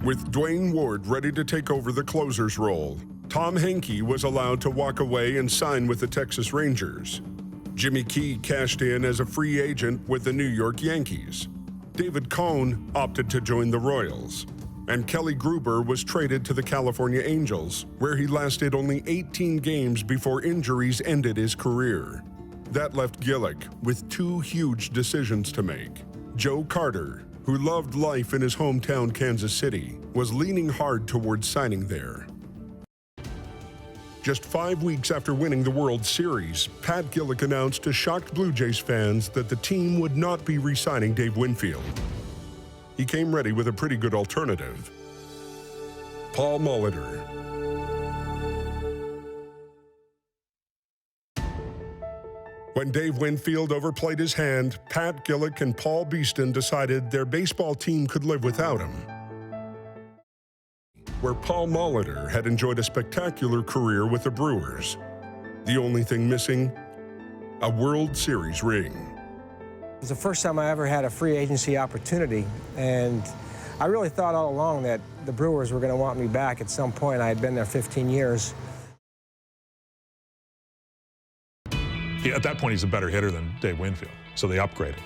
With Dwayne Ward ready to take over the closer's role, Tom Henke was allowed to walk away and sign with the Texas Rangers. Jimmy Key cashed in as a free agent with the New York Yankees. David Cone opted to join the Royals. And Kelly Gruber was traded to the California Angels, where he lasted only 18 games before injuries ended his career. That left Gillick with two huge decisions to make. Joe Carter, who loved life in his hometown Kansas City, was leaning hard towards signing there. Just 5 weeks after winning the World Series, Pat Gillick announced to shocked Blue Jays fans that the team would not be re-signing Dave Winfield. He came ready with a pretty good alternative: Paul Molitor. When Dave Winfield overplayed his hand, Pat Gillick and Paul Beeston decided their baseball team could live without him. Where Paul Molitor had enjoyed a spectacular career with the Brewers. The only thing missing, a World Series ring. It was the first time I ever had a free agency opportunity, and I really thought all along that the Brewers were going to want me back at some point. I had been there 15 years. At that point, he's a better hitter than Dave Winfield, so they upgraded.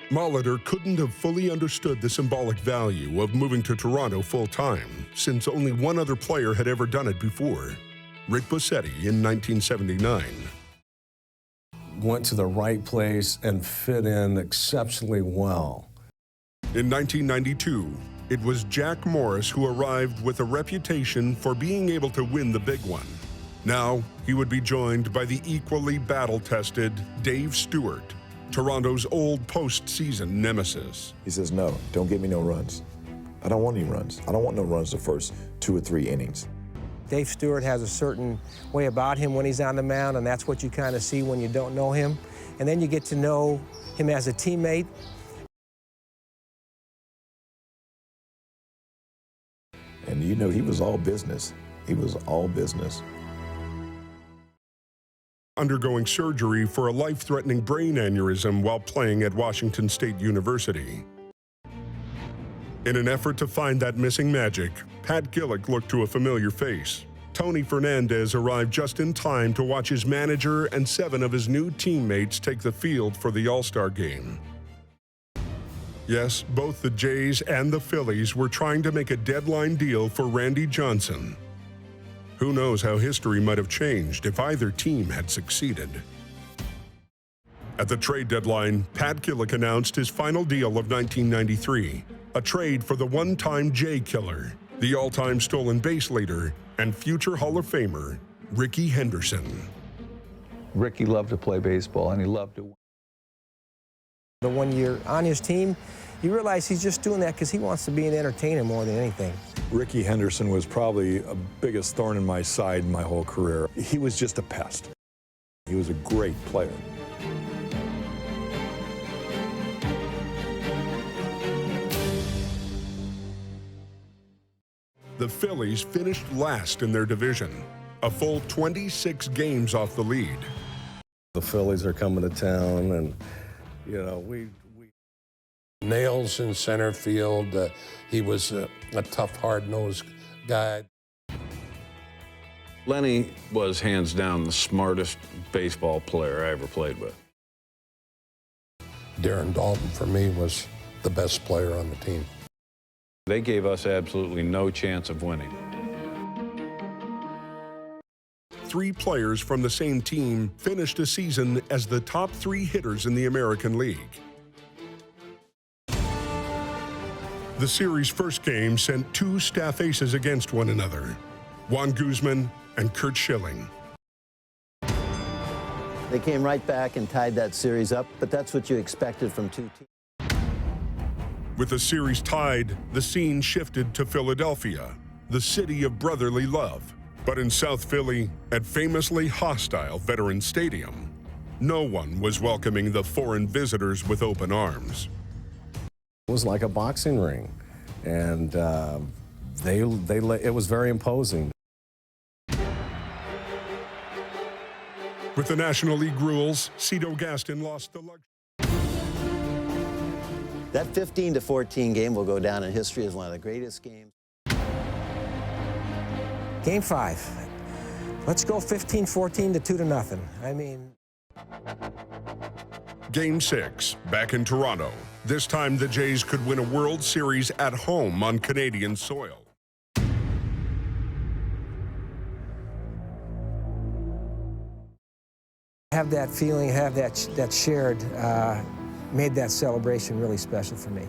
Molitor couldn't have fully understood the symbolic value of moving to Toronto full-time, since only one other player had ever done it before, Rick Bossetti in 1979. Went to the right place and fit in exceptionally well. In 1992, it was Jack Morris who arrived with a reputation for being able to win the big one. Now, he would be joined by the equally battle-tested Dave Stewart, Toronto's old postseason nemesis. He says, no, don't give me no runs. I don't want any runs. I don't want no runs the first 2 or 3 innings. Dave Stewart has a certain way about him when he's on the mound, and that's what you kind of see when you don't know him. And then you get to know him as a teammate. And you know, he was all business. He was all business. Undergoing surgery for a life-threatening brain aneurysm while playing at Washington State University. In an effort to find that missing magic, Pat Gillick looked to a familiar face. Tony Fernandez arrived just in time to watch his manager and 7 of his new teammates take the field for the All-Star game. Yes, both the Jays and the Phillies were trying to make a deadline deal for Randy Johnson. Who knows how history might have changed if either team had succeeded. At the trade deadline, Pat Gillick announced his final deal of 1993, a trade for the one-time Jay killer, the all-time stolen base leader, and future Hall of Famer, Rickey Henderson. Ricky loved to play baseball, and he loved to win. The 1 year on his team, you realize he's just doing that because he wants to be an entertainer more than anything. Rickey Henderson was probably the biggest thorn in my side in my whole career. He was just a pest. He was a great player. The Phillies finished last in their division, a full 26 games off the lead. The Phillies are coming to town, and, you know, we Nails in center field. He was a tough, hard-nosed guy. Lenny was hands down the smartest baseball player I ever played with. Darren Dalton, for me, was the best player on the team. They gave us absolutely no chance of winning. 3 players from the same team finished a season as the top 3 hitters in the American League. The series' first game sent 2 staff aces against one another, Juan Guzman and Curt Schilling. They came right back and tied that series up, but that's what you expected from 2 teams. With the series tied, the scene shifted to Philadelphia, the city of brotherly love. But in South Philly, at famously hostile Veterans Stadium, no one was welcoming the foreign visitors with open arms. It was like a boxing ring, and it was very imposing. With the National League rules, Cito Gaston lost the luxury. That 15-14 game will go down in history as one of the greatest games. Game 5. Let's go 15-14 to 2-0. I mean... Game 6, back in Toronto. This time the Jays could win a World Series at home on Canadian soil. Have that feeling, have that shared, made that celebration really special for me.